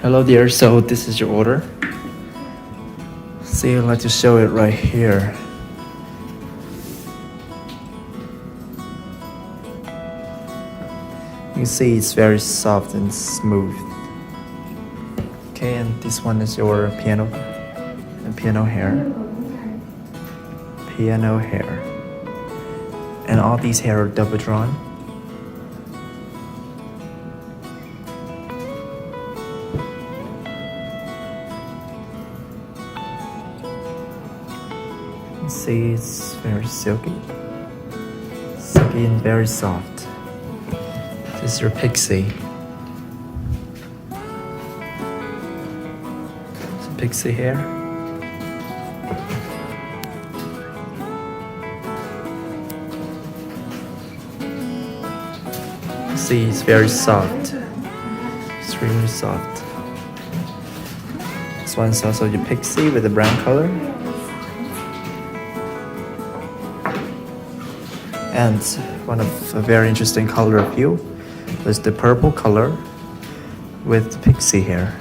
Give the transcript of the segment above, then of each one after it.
Hello dear, so this is your order. See, I'd like to show it right here. You see it's very soft and smooth. Okay, and this one is your piano hair. Piano hair. And all these hair are double drawn. You see it's very silky. Silky and very soft. This is your pixie. It's a pixie hair. You see, it's very soft. Extremely soft. This one's also your pixie with the brown color. And one of a very interesting color of hue was the purple color with the pixie hair.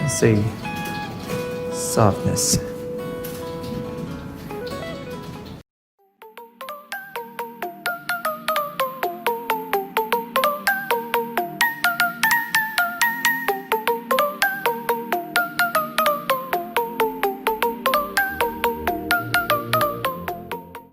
You see, softness.